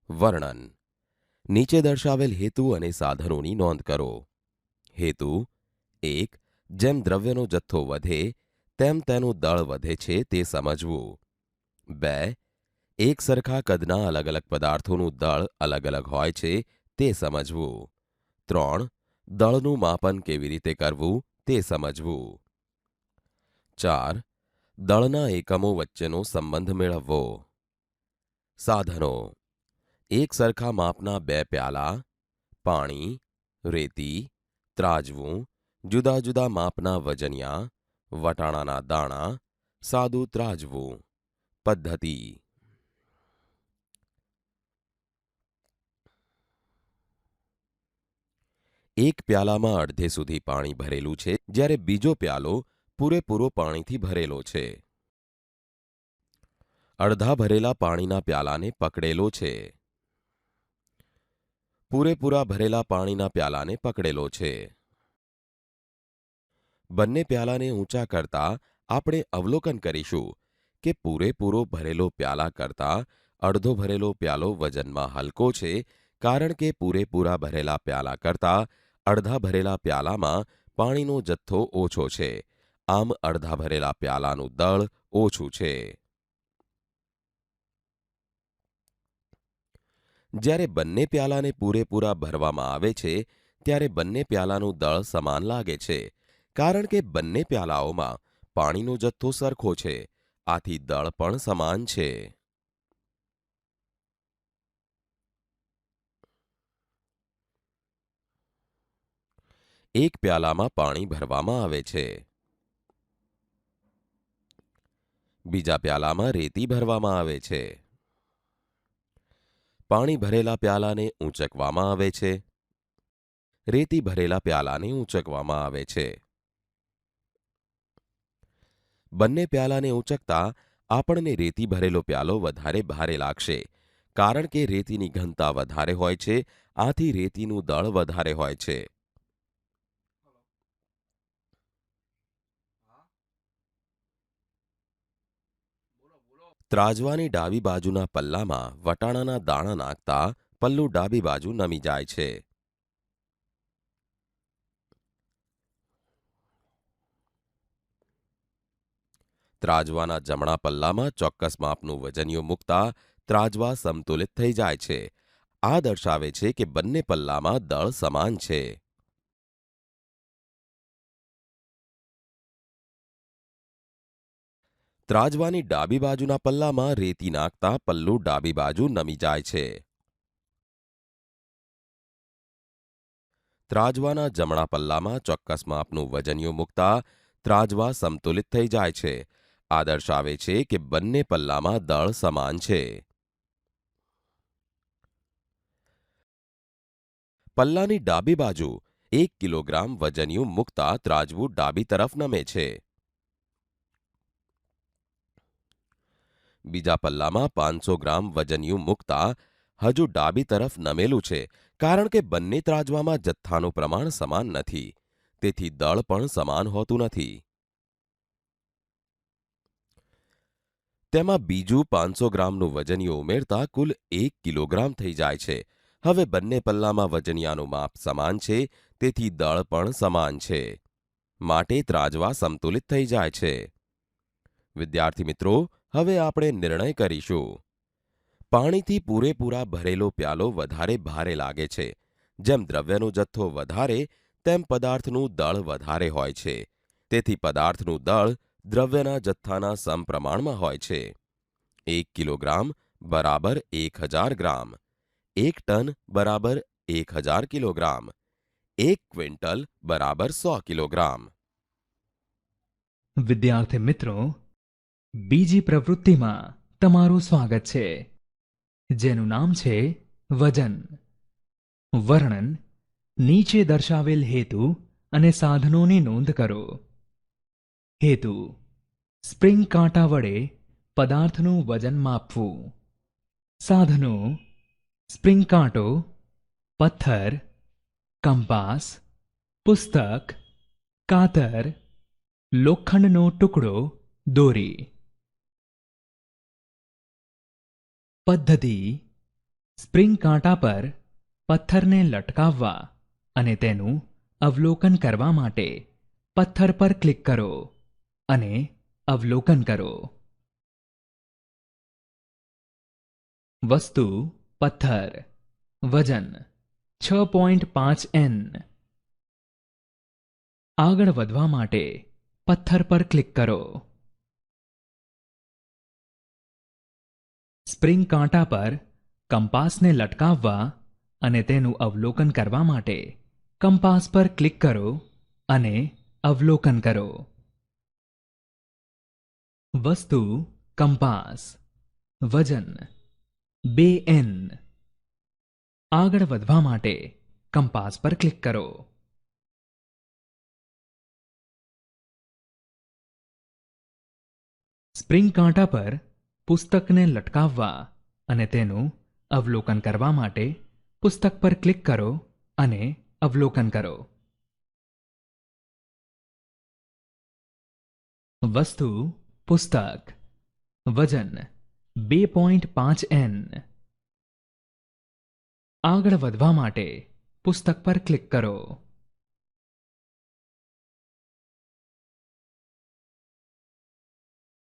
વર્ણન. નીચે દર્શાવેલ હેતુ અને સાધનોની નોંધ કરો. હેતુ: 1. જેમ દ્રવ્યનો જથ્થો વધે તેમ તેનું દળ વધે છે તે સમજવું. 2. એક સરખા કદના અલગ અલગ પદાર્થોનું દળ અલગ અલગ હોય છે તે સમજવું. 3. દળનું માપન કેવી રીતે કરવું તે સમજવું. 4. દળના એકમો વચ્ચેનો સંબંધ મેળવવો. સાધનો: એક સરખા માપના 2 પ્યાલા, પાણી, રેતી, ત્રાજવું, જુદા જુદા માપના વજનિયા, વટાણાના દાણા, સાદું ત્રાજવું. પદ્ધતિ: એક પ્યાલામાં અડધે સુધી પાણી ભરેલું છે, જ્યારે બીજો પ્યાલો પૂરેપૂરો પાણીથી ભરેલો છે. અડધા ભરેલા પાણીના પ્યાલાને પકડેલો છે. પૂરેપૂરા ભરેલા પાણીના પ્યાલાને પકડેલો છે. બંને પ્યાલાને ઊંચા કરતા આપણે અવલોકન કરીશું કે પૂરેપૂરો ભરેલો પ્યાલા કરતાં અડધો ભરેલો પ્યાલો વજનમાં હલકો છે, કારણ કે પૂરેપૂરા ભરેલા પ્યાલા કરતાં અડધા ભરેલા પ્યાલામાં પાણીનો જથ્થો ઓછો છે. આમ અડધા ભરેલા પ્યાલાનું દળ ઓછું છે. જ્યારે બંને પ્યાલાને પૂરેપૂરા ભરવામાં આવે છે ત્યારે બંને પ્યાલાનું દળ સમાન લાગે છે, કારણ કે બંને પ્યાલાઓમાં પાણીનો જથ્થો સરખો છે. આથી દળ પણ સમાન છે. એક પ્યાલામાં પાણી ભરવામાં આવે છે. બીજા પ્યાલામાં રેતી ભરવામાં આવે છે. પાણી ભરેલા પ્યાલાને ઊંચકવામાં આવે છે. રેતી ભરેલા પ્યાલાને ઊંચકવામાં આવે છે. બંને પ્યાલાને ઊંચકતા આપણને રેતી ભરેલો પ્યાલો વધારે ભારે લાગશે, કારણ કે રેતીની ઘનતા વધારે હોય છે. આથી રેતીનું દળ વધારે હોય છે. ત્રાજવાની ડાબી બાજુના પલ્લામાં વટાણાના દાણા નાખતા પલ્લું ડાબી બાજુ નમી જાય છે. ત્રાજવાના જમણા પલ્લામાં ચોક્કસ માપનું વજનિયું મૂકતા ત્રાજવા સમતુલિત થઈ જાય છે. આ દર્શાવે છે કે બંને પલ્લામાં દળ સમાન છે. ત્રાજવાની ડાબી બાજુના પલ્લામાં રેતી નાખતા પલ્લું ડાબી બાજુ નમી જાય છે. ત્રાજવાના જમણા પલ્લામાં ચોક્કસ માપનું વજનિયું મૂકતા ત્રાજવા સમતુલિત થઈ જાય છે. આ દર્શાવે છે કે બંને પલ્લામાં દળ સમાન છે. પલ્લાની ડાબી બાજુ 1 કિલોગ્રામ વજનિયું મૂકતા ત્રાજવું ડાબી તરફ નમે છે. બીજા પલ્લામાં 500 ગ્રામ વજનિયું મૂકતા હજુ ડાબી તરફ નમેલું છે, કારણ કે બંને ત્રાજવામાં જથ્થાનું પ્રમાણ સમાન નથી. તેથી દળ પણ સમાન હોતું નથી. તેમાં બીજું 500 ગ્રામનું વજનિયું ઉમેરતા કુલ 1 કિલોગ્રામ થઈ જાય છે. હવે બંને પલ્લામાં વજનિયાનું માપ સમાન છે, તેથી દળ પણ સમાન છે. માટે ત્રાજવા સંતુલિત થઈ જાય છે. વિદ્યાર્થી મિત્રો, હવે આપણે નિર્ણય કરીશું. પાણીથી પૂરેપૂરા ભરેલો પ્યાલો વધારે ભારે લાગે છે. જેમ દ્રવ્યનો જથ્થો વધારે તેમ પદાર્થનું દળ વધારે હોય છે. તેથી પદાર્થનું દળ દ્રવ્યના જથ્થાના સમપ્રમાણમાં હોય છે. 1 કિલોગ્રામ બરાબર 1000 ગ્રામ. 1 ટન બરાબર 1000 કિલોગ્રામ. 1 ક્વિન્ટલ બરાબર 100 કિલોગ્રામ. વિદ્યાર્થી મિત્રો, બીજી પ્રવૃત્તિમાં તમારું સ્વાગત છે, જેનું નામ છે વજન. વર્ણન. નીચે દર્શાવેલ હેતુ અને સાધનોની નોંધ કરો. હેતુ: સ્પ્રિંગ કાંટા વડે પદાર્થનું વજન માપવું. સાધનો: સ્પ્રિંગ કાંટો, પથ્થર, કંપાસ, પુસ્તક, કાતર, લોખંડનો ટુકડો, દોરી. પદ્ધતિ: સ્પ્રિંગ કાંટા પર પથ્થરને લટકાવવા અને તેનું અવલોકન કરવા માટે પથ્થર પર ક્લિક કરો અને અવલોકન કરો. વસ્તુ પથ્થર, વજન 6.5 N. આગળ વધવા માટે પથ્થર પર ક્લિક કરો. સ્પ્રિંગ કાંટા પર કંપાસને લટકાવવા અને તેનું અવલોકન કરવા માટે કંપાસ પર ક્લિક કરો અને અવલોકન કરો. વસ્તુ કંપાસ, વજન 2 N. આગળ વધવા માટે કંપાસ પર ક્લિક કરો. સ્પ્રિંગ કાંટા પર પુસ્તકને લટકાવવા અને તેનું અવલોકન કરવા માટે પુસ્તક પર ક્લિક કરો અને અવલોકન કરો. વસ્તુ પુસ્તક, વજન 2.5 N. આગળ વધવા માટે પુસ્તક પર ક્લિક કરો.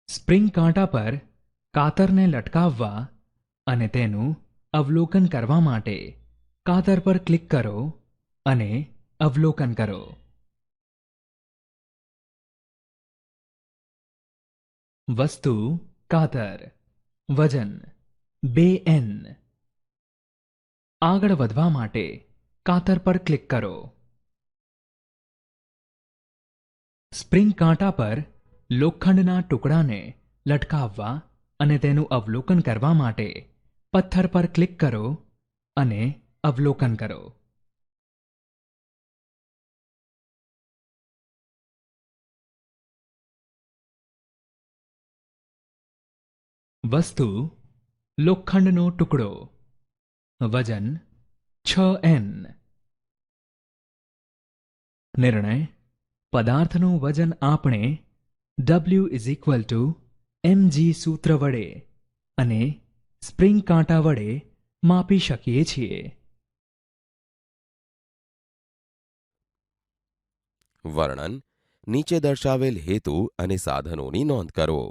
સ્પ્રિંગ કાંટા પર કાતરને લટકાવવા અને તેનું અવલોકન કરવા માટે કાતર પર ક્લિક કરો અને અવલોકન કરો. વસ્તુ કાતર, વજન 2 N. આગળ વધવા માટે કાતર પર ક્લિક કરો. સ્પ્રિંગ કાંટા પર લોખંડના ટુકડાને લટકાવવા અને તેનું અવલોકન કરવા માટે પથ્થર પર ક્લિક કરો અને અવલોકન કરો. વસ્તુ લોખંડનો ટુકડો, વજન 6 N. નિર્ણય: પદાર્થનું વજન આપણે W=mg સૂત્ર વડે અને સ્પ્રિંગ કાંટા વડે માપી શકીએ છીએ. વર્ણન: નીચે દર્શાવેલ હેતુ અને સાધનોની નોંધ કરો.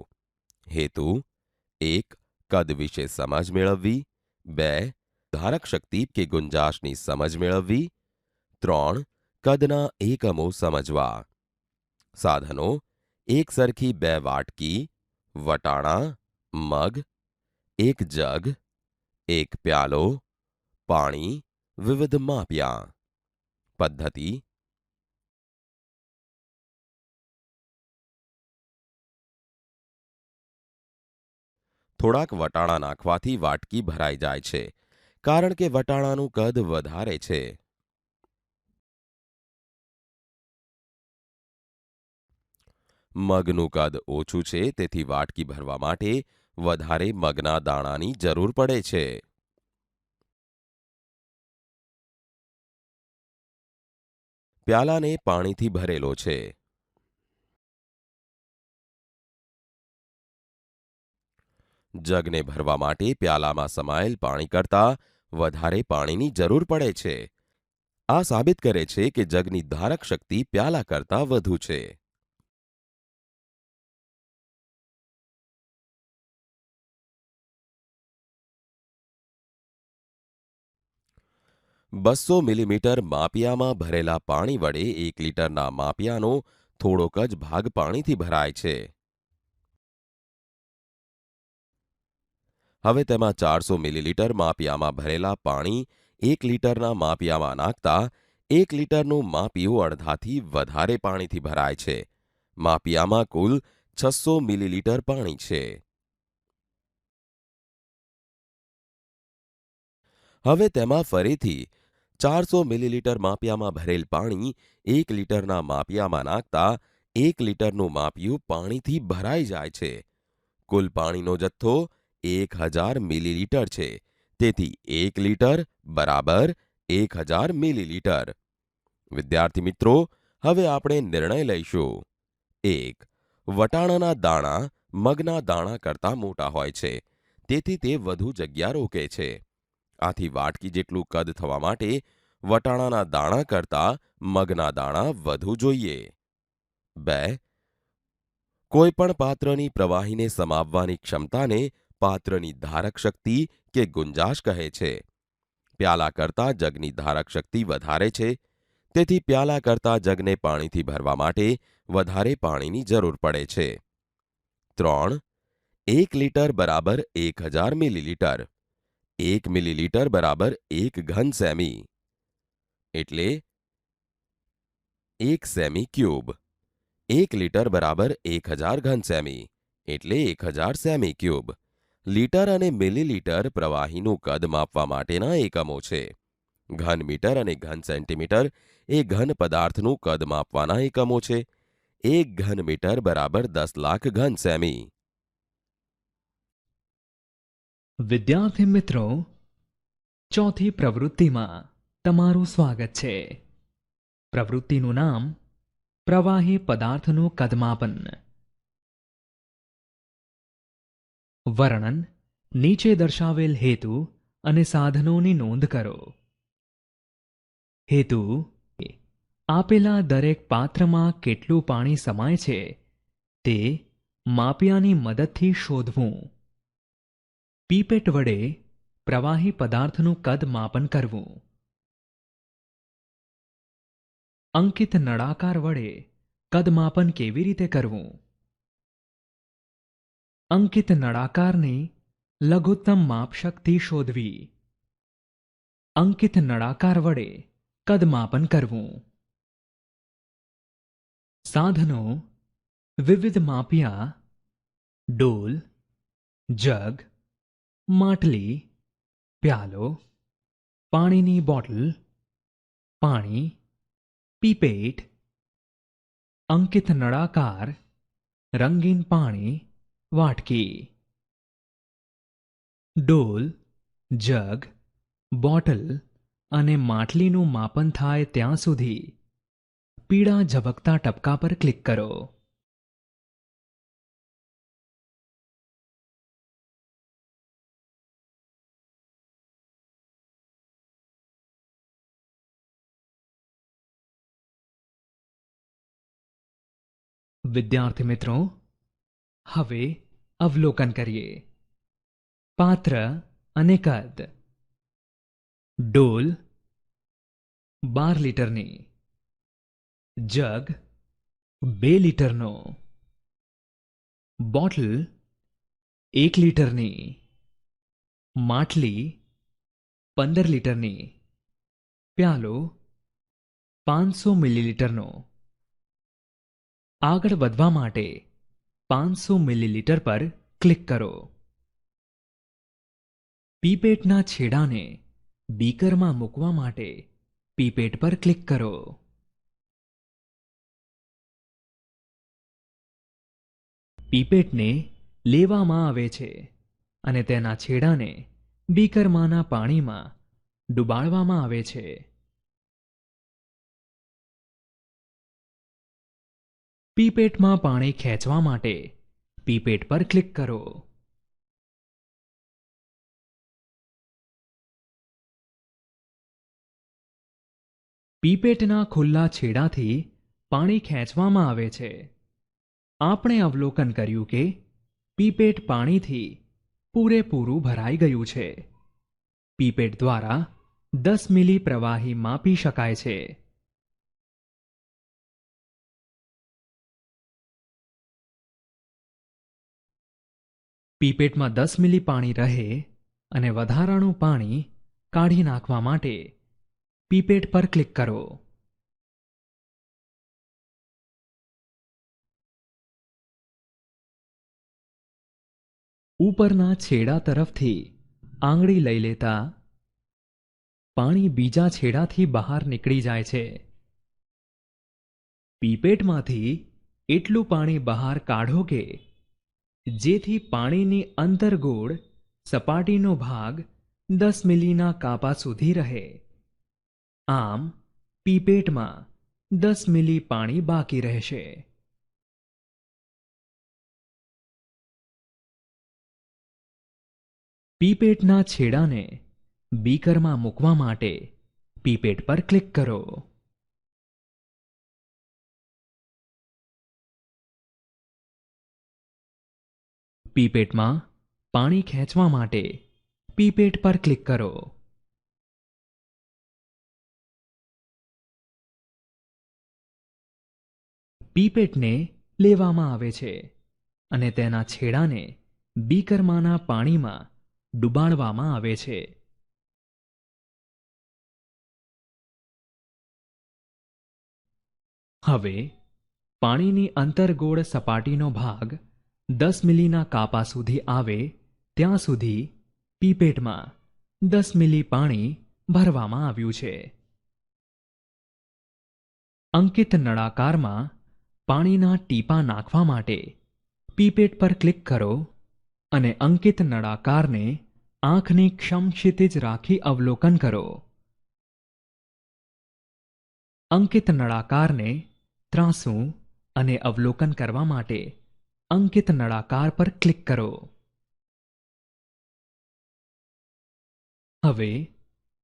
હેતુ: 1. કદ વિશે સમજ મેળવવી. 2. ધારક શક્તિ કે ગુંજાશની સમજ મેળવવી. 3. કદના એકમો સમજવા. સાધનો: એક સરખી 2 વાટકી, વટાણા, મગ, એક જગ, એક પ્યાલો, પાણી, વિવિધ માપિયા. પદ્ધતિ: થોડાક વટાણા નાખવાથી વાટકી ભરાઈ જાય છે, કારણ કે વટાણાનું કદ વધારે છે. મગનું કદ ઓછું છે, તેથી વાટકી ભરવા માટે વધારે મગના દાણાની જરૂર પડે છે. પ્યાલાને પાણીથી ભરેલો છે. જગને ભરવા માટે પ્યાલામાં સમાયેલ પાણી કરતાં વધારે પાણીની જરૂર પડે છે. આ સાબિત કરે છે કે જગની ધારક શક્તિ પ્યાલા કરતાં વધુ છે. બસો મિલીમીટર માપિયામાં ભરેલા પાણી વડે 1 લીટરના માપિયાનો થોડોક જ ભાગ પાણીથી ભરાય છે. હવે તેમાં 400 મિલીલીટર માપિયામાં ભરેલા પાણી 1 લીટરના માપિયામાં નાખતા 1 લીટરનું માપિયું અડધાથી વધારે પાણીથી ભરાય છે. માપિયામાં કુલ 600 મિલીલીટર પાણી છે. હવે તેમાં ફરીથી 400 મિલીલીટર માપિયામાં ભરેલ પાણી 1 લીટરના માપિયામાં નાખતા 1 લીટરનું માપિયું પાણીથી ભરાઈ જાય છે. કુલ પાણીનો જથ્થો 1000 મિલીલીટર છે. તેથી 1 લીટર બરાબર 1000 મિલીલીટર. વિદ્યાર્થી મિત્રો, હવે આપણે નિર્ણય લઈશું. 1. વટાણાના દાણા મગના દાણા કરતાં મોટા હોય છે, તેથી તે વધુ જગ્યા રોકે છે. આથી વાટકી જેટલું કદ થવા માટે વટાણાના દાણા કરતાં મગના દાણા વધુ જોઈએ. 2. કોઈ પણ પાત્રની પ્રવાહીને સમાવવાની ક્ષમતાને પાત્રની ધારક શક્તિ કે ગુંજાશ કહે છે. પ્યાલા કરતાં જગની ધારક શક્તિ વધારે છે, તેથી પ્યાલા કરતાં જગને પાણીથી ભરવા માટે વધારે પાણીની જરૂર પડે છે. 3. 1 લીટર બરાબર 1000 મિલીલીટર. 1 મિલીલીટર બરાબર 1 ઘન સેમી, એટલે 1 સેમી ક્યુબ. 1 લીટર બરાબર 1000 ઘન સેમી, એટલે 1000 સેમી ક્યુબ. લીટર અને મિલીલીટર પ્રવાહીનું કદ માપવા માટેના એકમો છે. ઘન મીટર અને ઘન સેન્ટીમીટર એ ઘન પદાર્થનું કદ માપવાના એકમો છે. 1 ઘન મીટર બરાબર 10 લાખ ઘન સેમી. વિદ્યાર્થી મિત્રો, ચોથી પ્રવૃત્તિમાં તમારું સ્વાગત છે. પ્રવૃત્તિનું નામ પ્રવાહી પદાર્થનું કદમાપન. વર્ણન નીચે દર્શાવેલ હેતુ અને સાધનોની નોંધ કરો. હેતુ: આપેલા દરેક પાત્રમાં કેટલું પાણી સમાય છે તે માપિયાની મદદથી શોધવું. પીપેટ વડે પ્રવાહી પદાર્થનું કદ માપન કરવું. અંકિત નળાકાર વડે કદમાપન કેવી રીતે કરવું? અંકિત નળાકારની લઘુત્તમ માપશક્તિ શોધવી. અંકિત નળાકાર વડે કદમાપન કરવું. સાધનો: વિવિધ માપિયા, ડોલ, જગ, માટલી, પ્યાલો, પાણીની બોટલ, પાણી, પીપેટ, અંકિત નળાકાર, રંગીન પાણી, વાટકી. ડોલ, જગ, બોટલ અને માટલીનું માપન થાય ત્યાં સુધી પીળા ઝબકતા ટપકા પર ક્લિક કરો. વિદ્યાર્થી મિત્રો, હવે અવલોકન કરીએ. પાત્ર અને કદ. ડોલ 12 લીટરની, જગ 2 લીટરનો, બોટલ 1 લીટરની, માટલી 15 લીટરની, પ્યાલો 500 મિલીલીટરનો. આગળ વધવા માટે 500 મિલીલીટર પર ક્લિક કરો. પીપેટના છેડાને બીકરમાં મૂકવા માટે પીપેટ પર ક્લિક કરો. પીપેટને લેવામાં આવે છે અને તેના છેડાને બીકરમાંના પાણીમાં ડુબાડવામાં આવે છે. પીપેટમાં પાણી ખેંચવા માટે પીપેટ પર ક્લિક કરો. પીપેટના ખુલ્લા છેડાથી પાણી ખેંચવામાં આવે છે. આપણે અવલોકન કર્યું કે પીપેટ પાણીથી પૂરેપૂરું ભરાઈ ગયું છે. પીપેટ દ્વારા 10 મિલી પ્રવાહી માપી શકાય છે. પીપેટમાં 10 મિલી પાણી રહે અને વધારાનું પાણી કાઢી નાખવા માટે પીપેટ પર ક્લિક કરો. ઉપરના છેડા તરફથી આંગળી લઈ લેતા પાણી બીજા છેડાથી બહાર નીકળી જાય છે. પીપેટમાંથી એટલું પાણી બહાર કાઢો કે જેથી પાણીની અંતર્ગોળ સપાટીનો ભાગ 10 મિલીના કાપા સુધી રહે. આમ પીપેટમાં 10 મિલી પાણી બાકી રહેશે. પીપેટના છેડાને બીકરમાં મૂકવા માટે પીપેટ પર ક્લિક કરો. પીપેટમાં પાણી ખેંચવા માટે પીપેટ પર ક્લિક કરો. પીપેટને લેવામાં આવે છે અને તેના છેડાને બીકરમાંના પાણીમાં ડુબાડવામાં આવે છે. હવે પાણીની અંતર્ગોળ સપાટીનો ભાગ 10 મિલીના કાપા સુધી આવે ત્યાં સુધી પીપેટમાં 10 મિલી પાણી ભરવામાં આવ્યું છે. અંકિત નળાકારમાં પાણીના ટીપાં નાખવા માટે પીપેટ પર ક્લિક કરો અને અંકિત નળાકારને આંખની સમક્ષિતિજ રાખી અવલોકન કરો. અંકિત નળાકારને ત્રાંસું અને અવલોકન કરવા માટે અંકિત નળાકાર પર ક્લિક કરો. હવે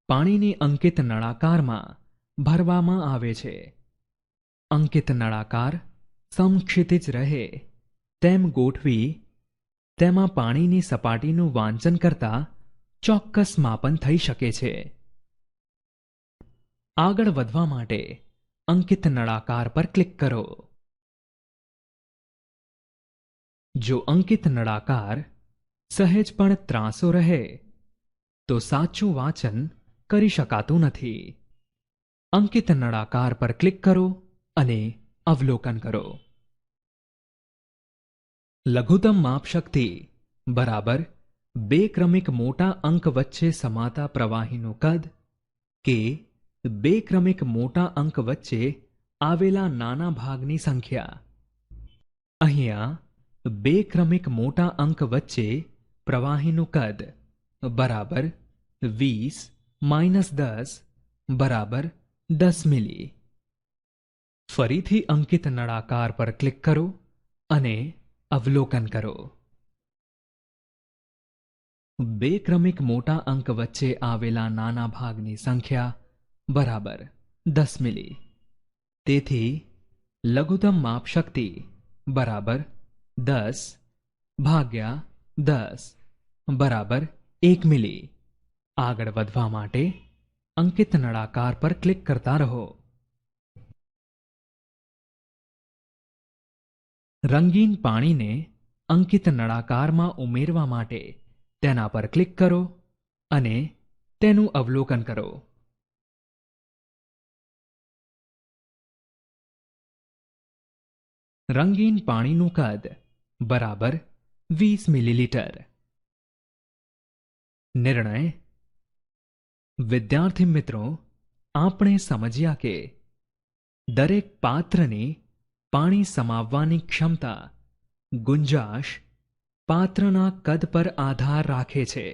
પાણીની અંકિત નળાકારમાં ભરવામાં આવે છે. અંકિત નળાકાર સમક્ષિતિજ રહે તેમ ગોઠવી તેમાં પાણીની સપાટીનું વાંચન કરતા ચોક્કસ માપન થઈ શકે છે. આગળ વધવા માટે અંકિત નળાકાર પર ક્લિક કરો. જો અંકિત નળાકાર સહેજ પણ ત્રાંસો રહે તો સાચું વાંચન કરી શકાતું નથી. અંકિત નળાકાર પર ક્લિક કરો અને અવલોકન કરો. લઘુત્તમ માપશક્તિ બરાબર 2 ક્રમિક મોટા અંક વચ્ચે સમાતા પ્રવાહીનું કદ કે 2 ક્રમિક મોટા અંક વચ્ચે આવેલા નાના ભાગની સંખ્યા. અહીંયા 2 ક્રમિક મોટા અંક વચ્ચે પ્રવાહીનું કદ બરાબર 20 - 10 બરાબર 10 મિલી. ફરીથી અંકિત નળાકાર પર ક્લિક કરો અને અવલોકન કરો. 2 ક્રમિક મોટા અંક વચ્ચે આવેલા નાના ભાગની સંખ્યા બરાબર 10 મિલી. તેથી લઘુત્તમ માપશક્તિ બરાબર 10 ભાગ્યા 10 બરાબર 1 મિલી. આગળ વધવા માટે અંકિત નળાકાર પર ક્લિક કરતા રહો. રંગીન પાણીને અંકિત નળાકારમાં ઉમેરવા માટે તેના પર ક્લિક કરો અને તેનું અવલોકન કરો. રંગીન પાણીનું કદ બરાબર 20 મિલીલીટર. નિર્ણય. વિદ્યાર્થી મિત્રો, આપણે સમજ્યા કે દરેક પાત્રની પાણી સમાવવાની ક્ષમતા ગુંજાશ પાત્રના કદ પર આધાર રાખે છે.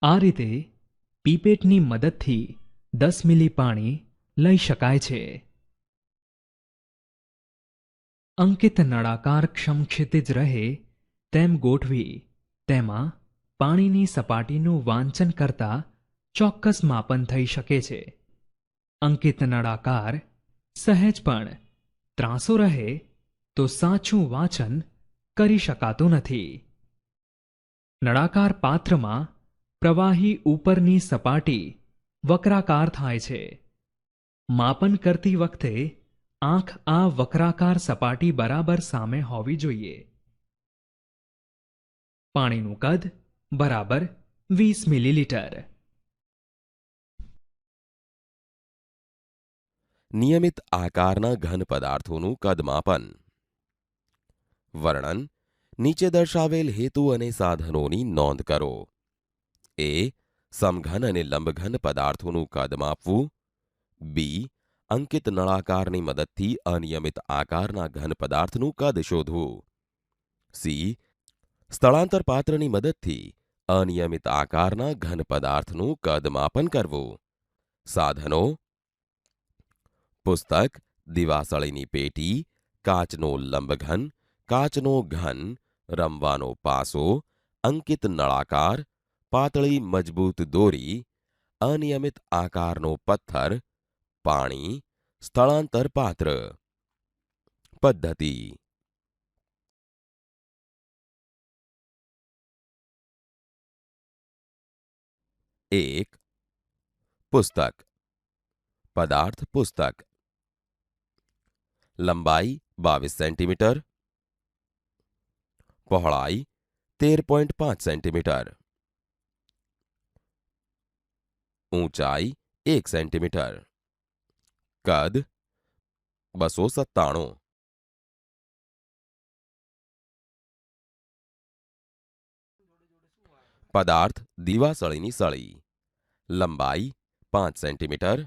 આ રીતે પીપેટની મદદથી 10 મિલી પાણી લઈ શકાય છે. અંકિત નળાકાર સમક્ષિતિજ રહે તેમ ગોઠવી તેમાં પાણીની સપાટીનું વાંચન કરતા ચોક્કસ માપન થઈ શકે છે. અંકિત નળાકાર સહેજ પણ ત્રાંસો રહે તો સાચું વાંચન કરી શકાતું નથી. નળાકાર પાત્રમાં પ્રવાહી ઉપરની સપાટી વક્રાકાર થાય છે. માપન કરતી વખતે આંખ આ વક્રાકાર સપાટી બરાબર સામે હોવી જોઈએ. પાણીનું કદ બરાબર 20 મિલીલીટર. નિયમિત આકારના ઘન પદાર્થોનું કદમાપન. વર્ણન. નીચે દર્શાવેલ હેતુ અને સાધનોની નોંધ કરો. એ. સમઘન અને લંબઘન પદાર્થોનું કદ માપવું. બી. અંકિત નળાકારની મદદથી અનિયમિત આકારના ઘન પદાર્થનું કદ શોધવું. સી. સ્થળાંતર પાત્રની મદદથી અનિયમિત આકારના ઘન પદાર્થનું કદ માપન કરવું. સાધનો. પુસ્તક, દિવાસળીની પેટી, કાચનો લંબઘન, કાચનો ઘન, રમવાનો પાસો, અંકિત નળાકાર, પાતળી મજબૂત દોરી, અનિયમિત આકારનો પથ્થર, પાણી, સ્થળાંતર પાત્ર. પદ્ધતિ: 1. પુસ્તક. પદાર્થ પુસ્તક. લંબાઈ 22 સેન્ટીમીટર, પહોળાઈ 13.5 સેન્ટીમીટર, ઊંચાઈ 1 સેન્ટીમીટર, કદ 297. પદાર્થ દીવાસળીની સળી. લંબાઈ 5 સેન્ટીમીટર,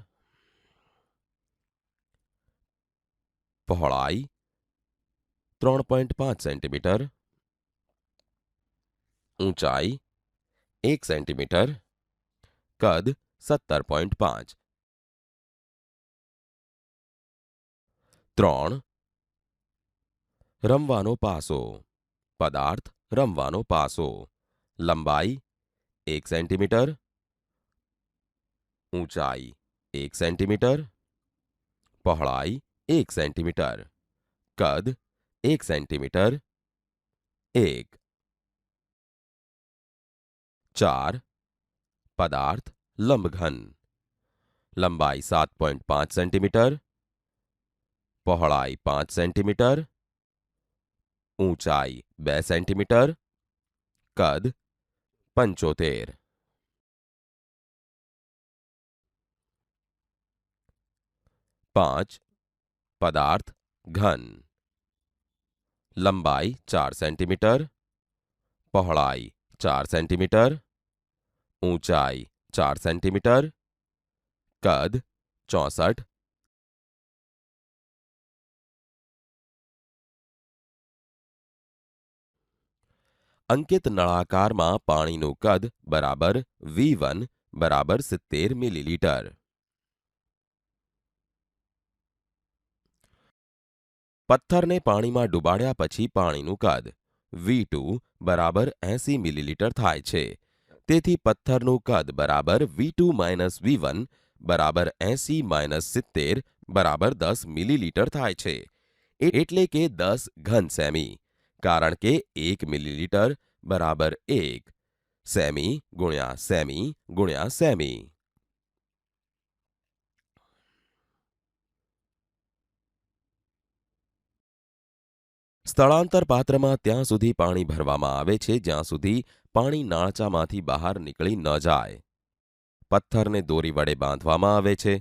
પહોળાઈ 3.5 સેન્ટીમીટર, ઊંચાઈ 1 સેન્ટીમીટર, કદ 17.5. 3. રમવાનો પાસો. પદાર્થ રમવાનો પાસો. લંબાઈ 1 સેન્ટીમીટર, ઊંચાઈ 1 સેન્ટીમીટર, પહોળાઈ 1 સેન્ટીમીટર, કદ 1 સેન્ટીમીટર. 1. 4. પદાર્થ લંબઘન. લંબાઈ 7.5 સેન્ટીમીટર, પહોળાઈ 5 સેન્ટીમીટર, ઊંચાઈ 2 સેન્ટીમીટર, કદ 75. 5. પદાર્થ ઘન. લંબાઈ 4 સેન્ટીમીટર, પહોળાઈ 4 સેન્ટીમીટર, ઊંચાઈ 4 સેન્ટીમીટર, કદ 64. અંકિત નળાકારમાં પાણીનું કદ બરાબર V1 બરાબર 70 મિલીલીટર. પથ્થરને પાણીમાં ડુબાડ્યા પછી પાણીનું કદ V2 બરાબર 80 મિલીલીટર થાય છે. તેથી પથ્થરનું કદ બરાબર V2 માઇનસ V1 બરાબર 80 - 70 બરાબર 10 મિલીલીટર થાય છે. એટલે કે 10 ઘન સેમી. કારણ કે 1 મિલીલીટર બરાબર 1 સેમી ગુણ્યા સેમી ગુણ્યા સેમી. સ્થળાંતર પાત્રમાં ત્યાં સુધી પાણી ભરવામાં આવે છે જ્યાં સુધી પાણી નાળચામાંથી બહાર નીકળી ન જાય. પથ્થરને દોરી વડે બાંધવામાં આવે છે.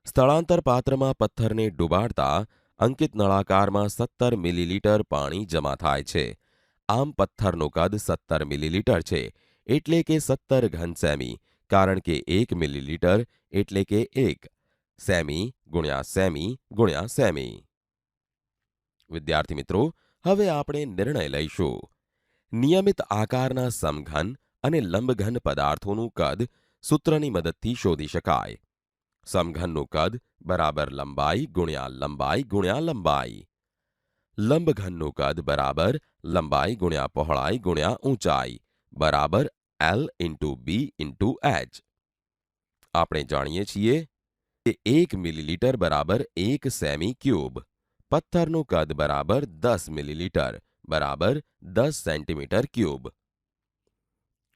સ્થળાંતર પાત્રમાં પથ્થરને ડુબાડતા અંકિત નળાકારમાં 17 મિલીલીટર પાણી જમા થાય છે. આમ પથ્થરનું કદ 17 મિલીલીટર છે. એટલે કે 17 ઘન સેમી. કારણ કે 1 મિલીલીટર એટલે કે 1 સેમી ગુણ્યા સેમી ગુણ્યા સેમી. વિદ્યાર્થી મિત્રો, હવે આપણે નિર્ણય લઈશું. નિયમિત આકારના સમઘન અને લંબઘન પદાર્થોનું કદ સૂત્રની મદદથી શોધી શકાય. સમઘનનું કદ બરાબર લંબાઈ ગુણ્યા લંબાઈ ગુણ્યા લંબાઈ. લંબઘનનું કદ બરાબર લંબાઈ ગુણ્યા પહોળાઈ ગુણ્યા ઊંચાઈ બરાબર L × B × H. આપણે જાણીએ છીએ કે 1 મિલીલીટર બરાબર 1 સેમી ક્યુબ. પથ્થરનું કદ બરાબર 10 મિલીલીટર બરાબર 10 સેન્ટીમીટર ક્યુબ.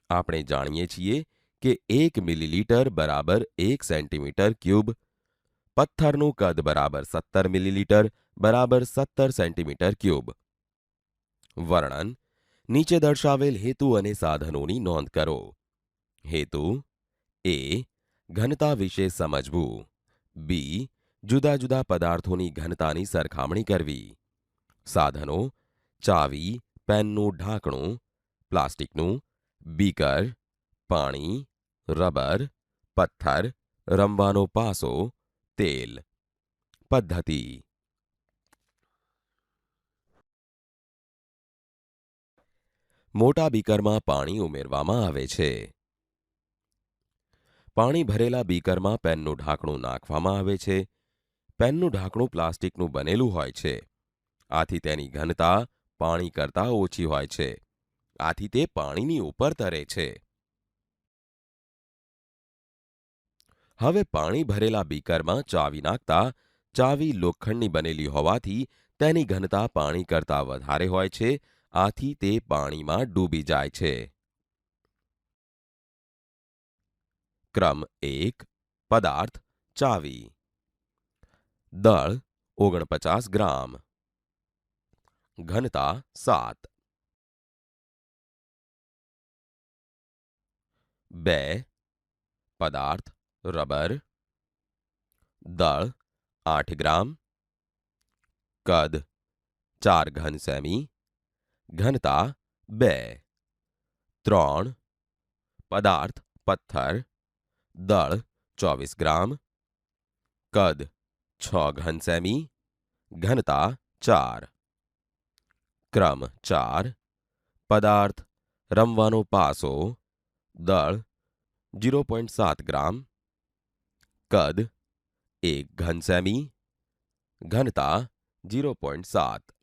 આપણે જાણીએ છીએ કે 1 મિલીલીટર બરાબર 1 સેન્ટીમીટર ક્યુબ. પથ્થરનું કદ બરાબર 17 મિલીલીટર બરાબર 17 સેન્ટીમીટર ક્યુબ. વર્ણન: નીચે દર્શાવેલ હેતુ અને સાધનોની નોંધ કરો. હેતુ: A. ઘનતા વિશે સમજવું. B. જુદા જુદા પદાર્થોની ઘનતાની સરખામણી કરવી. સાધનો: ચાવી, પેનનું ઢાંકણું, પ્લાસ્ટિકનું, બીકર, પાણી, રબર, પથ્થર, રમવાનો પાસો, તેલ. પદ્ધતિ: મોટા બીકરમાં પાણી ઉમેરવામાં આવે છે. પાણી ભરેલા બીકરમાં પેનનું ઢાંકણું નાખવામાં આવે છે. પેનનું ઢાંકણું પ્લાસ્ટિકનું બનેલું હોય છે. આથી તેની ઘનતા પાણી કરતાં ઓછી હોય છે. આથી તે પાણીની ઉપર તરે છે. હવે પાણી ભરેલા બીકરમાં ચાવી નાખતા ચાવી લોખંડની બનેલી હોવાથી તેની ઘનતા પાણી કરતાં વધારે હોય છે. આથી તે પાણીમાં ડૂબી જાય છે. ક્રમ 1. પદાર્થ ચાવી. દળ 49 ગ્રામ. ઘનતા 7. 2. પદાર્થ રબર. દળ 8 ગ્રામ. કદ 4 ઘન સેમી. ઘનતા 2. 3. પદાર્થ પથ્થર. દળ 24 ગ્રામ. કદ 6 ઘન સેમી. ઘનતા 4. ક્રમ 4. પદાર્થ રમવાનો પાસો. દળ 0.7 ગ્રામ. કદ 1 ઘન સેમી. ઘનતા 0.7.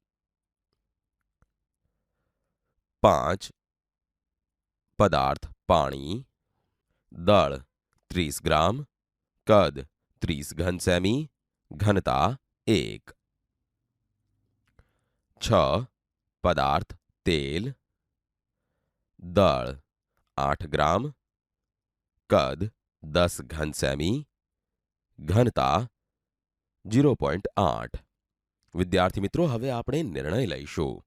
5. પદાર્થ પાણી. દળ 30 ગ્રામ. કદ 30 ઘન સેમી. ઘનતા 1. 6. પદાર્થ તેલ. દળ 8 ગ્રામ. કદ 10 ઘન સેમી. ઘનતા 0.8. વિદ્યાર્થી મિત્રો, હવે આપણે નિર્ણય લઈશું.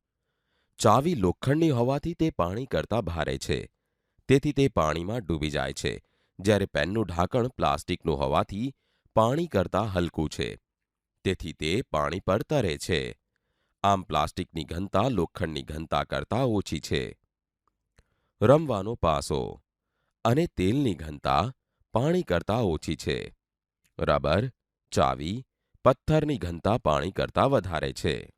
ચાવી લોખંડની હોવાથી તે પાણી કરતાં ભારે છે. તેથી તે પાણીમાં ડૂબી જાય છે. જ્યારે પેનનું ઢાંકણ પ્લાસ્ટિકનું હોવાથી પાણી કરતાં હલકું છે. તેથી તે પાણી પર તરે છે. આમ પ્લાસ્ટિકની ઘનતા લોખંડની ઘનતા કરતાં ઓછી છે. રમવાનો પાસો અને તેલની ઘનતા પાણી કરતાં ઓછી છે. રબર, ચાવી, પથ્થરની ઘનતા પાણી કરતાં વધારે છે.